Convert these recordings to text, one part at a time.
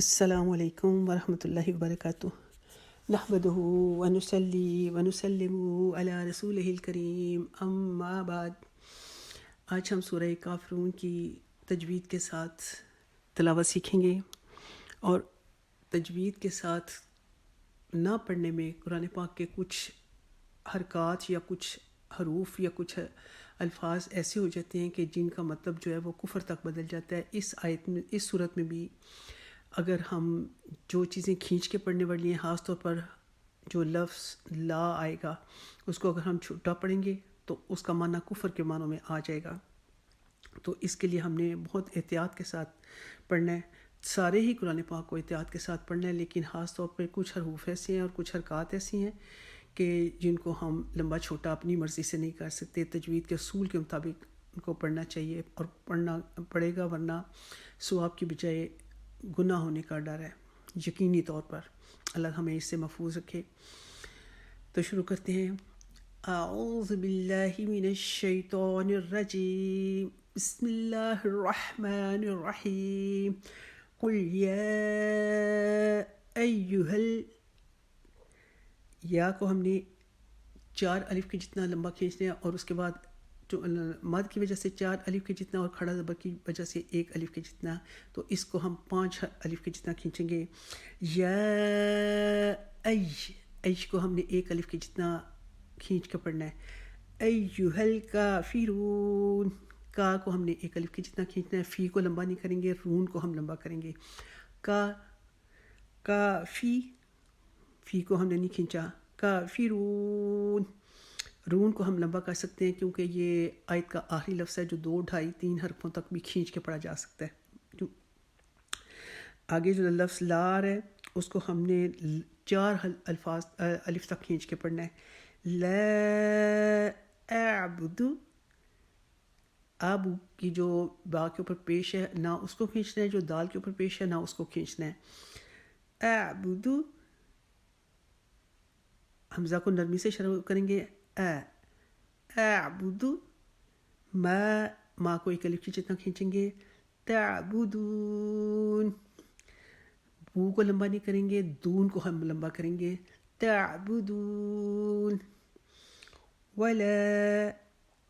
السلام علیکم ورحمۃ اللہ وبرکاتہ۔ نحمدہ ونصلی ونسلم علی رسولہ الکریم، اما بعد۔ آج ہم سورہ کافرون کی تجوید کے ساتھ تلاوت سیکھیں گے، اور تجوید کے ساتھ نہ پڑھنے میں قرآن پاک کے کچھ حرکات یا کچھ حروف یا کچھ الفاظ ایسے ہو جاتے ہیں کہ جن کا مطلب جو ہے وہ کفر تک بدل جاتا ہے۔ اس آیت میں، اس صورت میں بھی اگر ہم جو چیزیں کھینچ کے پڑھنے والی ہیں، خاص طور پر جو لفظ لا آئے گا، اس کو اگر ہم چھوٹا پڑھیں گے تو اس کا معنی کفر کے معنوں میں آ جائے گا۔ تو اس کے لیے ہم نے بہت احتیاط کے ساتھ پڑھنا ہے۔ سارے ہی قرآن پاک کو احتیاط کے ساتھ پڑھنا ہے، لیکن خاص طور پہ کچھ حروف ایسے ہیں اور کچھ حرکات ایسی ہیں کہ جن کو ہم لمبا چھوٹا اپنی مرضی سے نہیں کر سکتے۔ تجوید کے اصول کے مطابق ان کو پڑھنا چاہیے اور پڑھنا پڑے گا، ورنہ ثواب کی بجائے گناہ ہونے کا ڈر ہے یقینی طور پر۔ اللہ ہمیں اس سے محفوظ رکھے۔ تو شروع کرتے ہیں۔ اعوذ باللہ من الشیطان الرجیم، بسم اللہ الرحمن الرحیم۔ قل یا ایہا یا کو ہم نے 4 الف کے جتنا لمبا کھینچنا ہے، اور اس کے بعد جو مد کی وجہ سے 4 الف کے جتنا اور کھڑا زبر کی وجہ سے 1 الف کے جتنا، تو اس کو ہم 5 الف کے جتنا کھینچیں گے۔ یا ایش کو ہم نے 1 الف کے جتنا کھینچ کے پڑھنا ہے۔ ایہا الکافرون، کا کو ہم نے 1 الف کے جتنا کھینچنا ہے، فی کو لمبا نہیں کریں گے، رون کو ہم لمبا کریں گے۔ کا فی کو ہم نے نہیں کھینچا۔ کافرون، رون کو ہم لمبا کر سکتے ہیں کیونکہ یہ آیت کا آخری لفظ ہے جو 2، 2.5، 3 حرفوں تک بھی کھینچ کے پڑھا جا سکتا ہے۔ آگے جو لفظ لا آ رہا ہے اس کو ہم نے 4 الفاظ الف تک کھینچ کے پڑھنا ہے۔ لا اعبد، ابو کی جو با کے اوپر پیش ہے نہ اس کو کھینچنا ہے، جو دال کے اوپر پیش ہے نہ اس کو کھینچنا ہے۔ اعبد، حمزہ کو نرمی سے شروع کریں گے۔ اعبد، ما کو 1 الف کی جتنا کھینچیں گے۔ تعبدون، بو کو لمبا نہیں کریں گے، دون کو ہم لمبا کریں گے۔ تعبدون،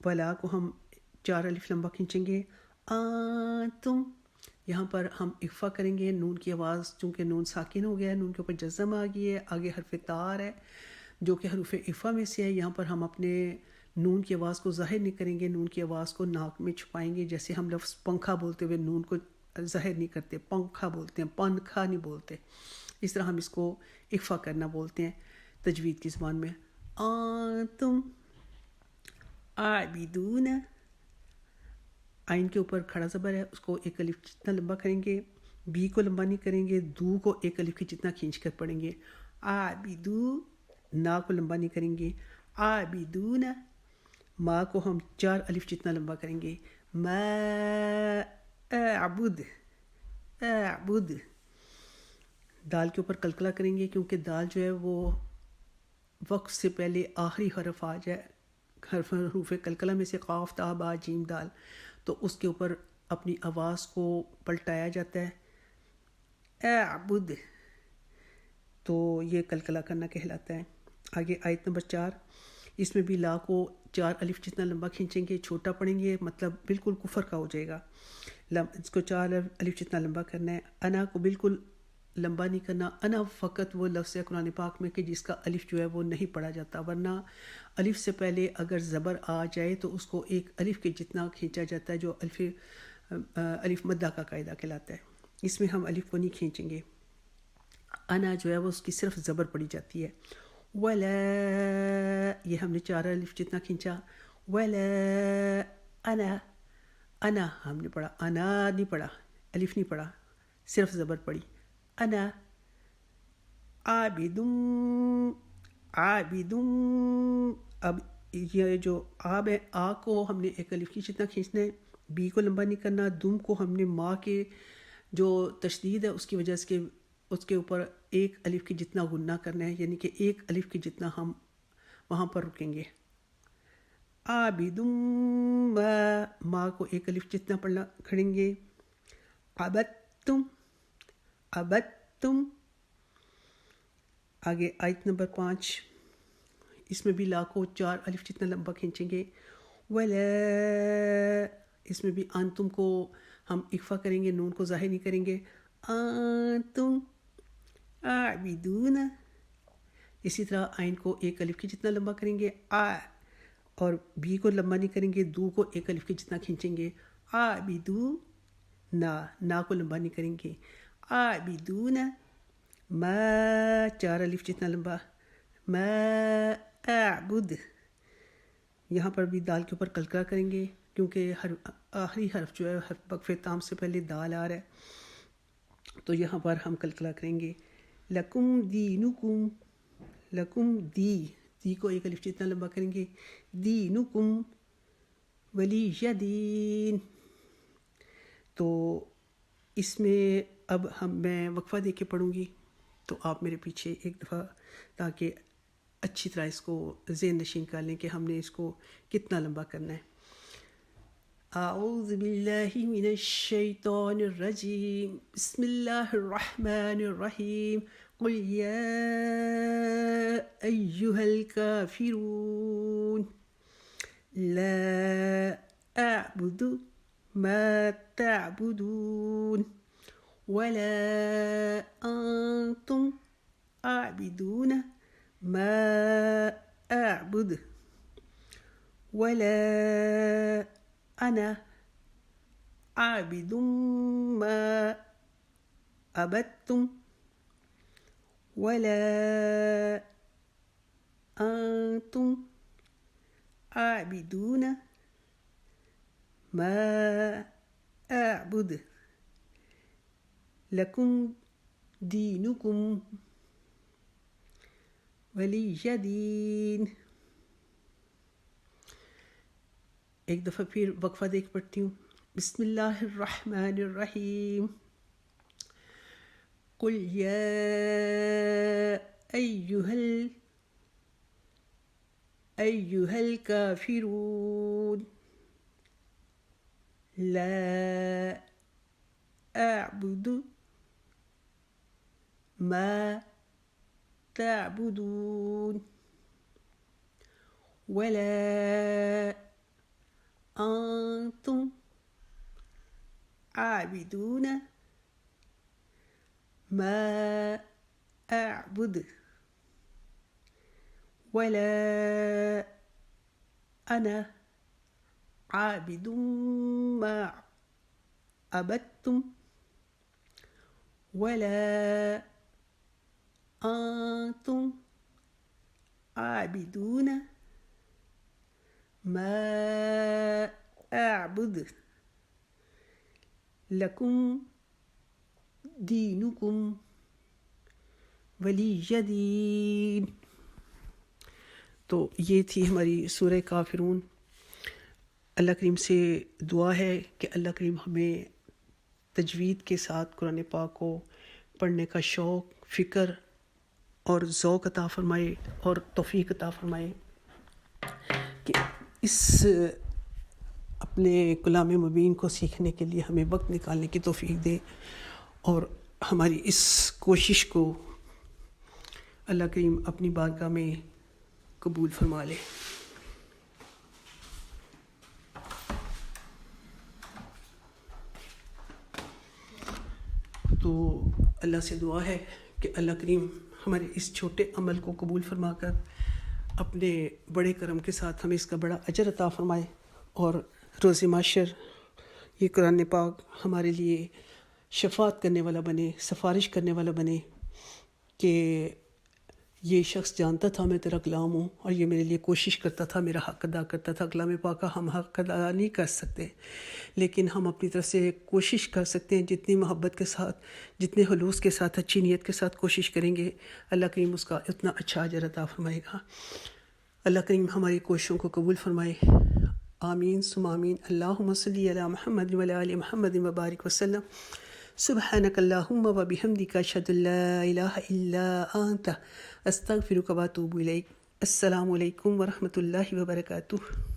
ولا کو ہم 4 الف لمبا کھینچیں گے۔ انتم، یہاں پر ہم اخفا کریں گے، نون کی آواز چونکہ نون ساکن ہو گیا ہے، نون کے اوپر جزم آ گئی ہے، آگے حرف تار ہے جو کہ حروف اخفا میں سے ہے۔ یہاں پر ہم اپنے نون کی آواز کو ظاہر نہیں کریں گے، نون کی آواز کو ناک میں چھپائیں گے، جیسے ہم لفظ پنکھا بولتے ہوئے نون کو ظاہر نہیں کرتے، پنکھا بولتے ہیں، پنکھا نہیں بولتے۔ اس طرح ہم اس کو اخفا کرنا بولتے ہیں تجوید کی زبان میں۔ انتم عابدون، عین کے اوپر کھڑا زبر ہے، اس کو 1 الف جتنا لمبا کریں گے، بی کو لمبا نہیں کریں گے، دو کو 1 الف کی جتنا کھینچ کر پڑھیں گے۔ عابدو، نا کو لمبا نہیں کریں گے۔ عابدون، ما کو ہم 4 الف جتنا لمبا کریں گے۔ ما اعبد، اعبد، دال کے اوپر قلقلہ کریں گے کیونکہ دال جو ہے وہ وقت سے پہلے آخری حرف آ جائے، حروف قلقلہ میں سے قاف، تا، با، جیم، دال، تو اس کے اوپر اپنی آواز کو پلٹایا جاتا ہے۔ اعبد، تو یہ قلقلہ کرنا کہلاتا ہے۔ آگے آیت نمبر 4، اس میں بھی لا کو 4 الف جتنا لمبا کھینچیں گے، چھوٹا پڑھیں گے، مطلب بالکل کفر کا ہو جائے گا۔ اس کو 4 الف جتنا لمبا کرنا ہے۔ انا کو بالکل لمبا نہیں کرنا۔ انا فقط وہ لفظ ہے قرآن پاک میں کہ جس کا الف جو ہے وہ نہیں پڑھا جاتا، ورنہ الف سے پہلے اگر زبر آ جائے تو اس کو 1 الف کے جتنا کھینچا جاتا ہے، جو الف مدہ کا قاعدہ کہلاتا ہے۔ اس میں ہم الف کو نہیں کھینچیں گے۔ انا جو ہے وہ اس کی صرف زبر پڑی جاتی ہے۔ ولا، یہ ہم نے 4 الف جتنا کھینچا۔ ولا انا، انا ہم نے پڑھا، انا نہیں پڑھا، الف نہیں پڑھا، صرف زبر پڑی۔ انا عابدون، عابدون، اب یہ جو آب ہے، آ کو ہم نے 1 الف کی جتنا کھینچنا ہے، بی کو لمبا نہیں کرنا، دم کو ہم نے ماں کے جو تشدید ہے اس کی وجہ سے اس کے اوپر 1 الف کی جتنا غنہ کرنا ہے، یعنی کہ 1 الف کی جتنا ہم وہاں پر رکیں گے۔ عابدون، ما کو 1 الف جتنا پڑھنا کھڑیں گے۔ عبدتم، ابتم. آگے آیت نمبر 5، اس میں بھی لا کو 4 الف جتنا لمبا کھینچیں گے. ولا، اس میں بھی انتم کو ہم اخفا کریں گے، نون کو ظاہر نہیں کریں گے. انتم عابدون. اسی طرح عین کو 1 الف کے جتنا لمبا کریں گے، اور بی کو لمبا نہیں کریں گے، دو کو 1 الف کے جتنا کھینچیں گے. عابدون، نا کو لمبا نہیں کریں گے. عابدون ما، 4 الف جتنا لمبا. ما اعبد، یہاں پر بھی دال کے اوپر کلکلا کریں گے کیونکہ آخری حرف جو ہے حرف وقف تام سے پہلے دال آ رہا ہے، تو یہاں پر ہم کلکلا کریں گے. لکم دینکم، لکم دی کو 1 الف جتنا لمبا کریں گے. دینکم ولی دین. تو اس میں اب میں وقفہ دے کے پڑھوں گی، تو آپ میرے پیچھے ایک دفعہ، تاکہ اچھی طرح اس کو ذہن نشین کر لیں کہ ہم نے اس کو کتنا لمبا کرنا ہے. اعوذ باللہ من الشیطان الرجیم، بسم اللہ الرحمن الرحیم. قل یا ایہا الکافرون لا اعبد ما تعبدون ولا انتم عابدون ما اعبد ولا انا عابد ما عبدتم ولا انتم عابدون ما اعبد لکم دینکم ولی دین. ایک دفعہ پھر وقفہ دیکھ پڑھتی ہوں. بسم اللہ الرحمن الرحیم. قل یا ایہا الکافرون لا اعبد ما تعبدون ولا انتم عابدون ما اعبد ولا انا عابد ما عبدتم ولا انتم عابدون ما اعبد لکم دینکم ولی دین. تو یہ تھی ہماری سورہ کافرون. اللہ کریم سے دعا ہے کہ اللہ کریم ہمیں تجوید کے ساتھ قرآن پاک کو پڑھنے کا شوق، فکر اور ذوق عطا فرمائے اور توفیق عطا فرمائے کہ اس اپنے کلام مبین کو سیکھنے کے لیے ہمیں وقت نکالنے کی توفیق دے، اور ہماری اس کوشش کو اللہ کریم اپنی بارگاہ میں قبول فرما لے. تو اللہ سے دعا ہے کہ اللہ کریم ہمارے اس چھوٹے عمل کو قبول فرما کر اپنے بڑے کرم کے ساتھ ہمیں اس کا بڑا اجر عطا فرمائے، اور روز محشر یہ قرآن پاک ہمارے لیے شفاعت کرنے والا بنے، سفارش کرنے والا بنے کہ یہ شخص جانتا تھا میں تیرا کلام ہوں، اور یہ میرے لیے کوشش کرتا تھا، میرا حق ادا کرتا تھا. کلام پاک کا ہم حق ادا نہیں کر سکتے، لیکن ہم اپنی طرف سے کوشش کر سکتے ہیں. جتنی محبت کے ساتھ، جتنے خلوص کے ساتھ، اچھی نیت کے ساتھ کوشش کریں گے، اللہ کریم اس کا اتنا اچھا اجر عطا فرمائے گا. اللہ کریم ہماری کوششوں کو قبول فرمائے. آمین ثم آمین. اللہم صلی علی محمد وعلی آل محمد وبارک وسلم. سبحانک اللہم وبحمدک اشہد ان لا الہ الا انت استغفرک واتوب الیک. السلام علیکم ورحمۃ اللہ وبرکاتہ.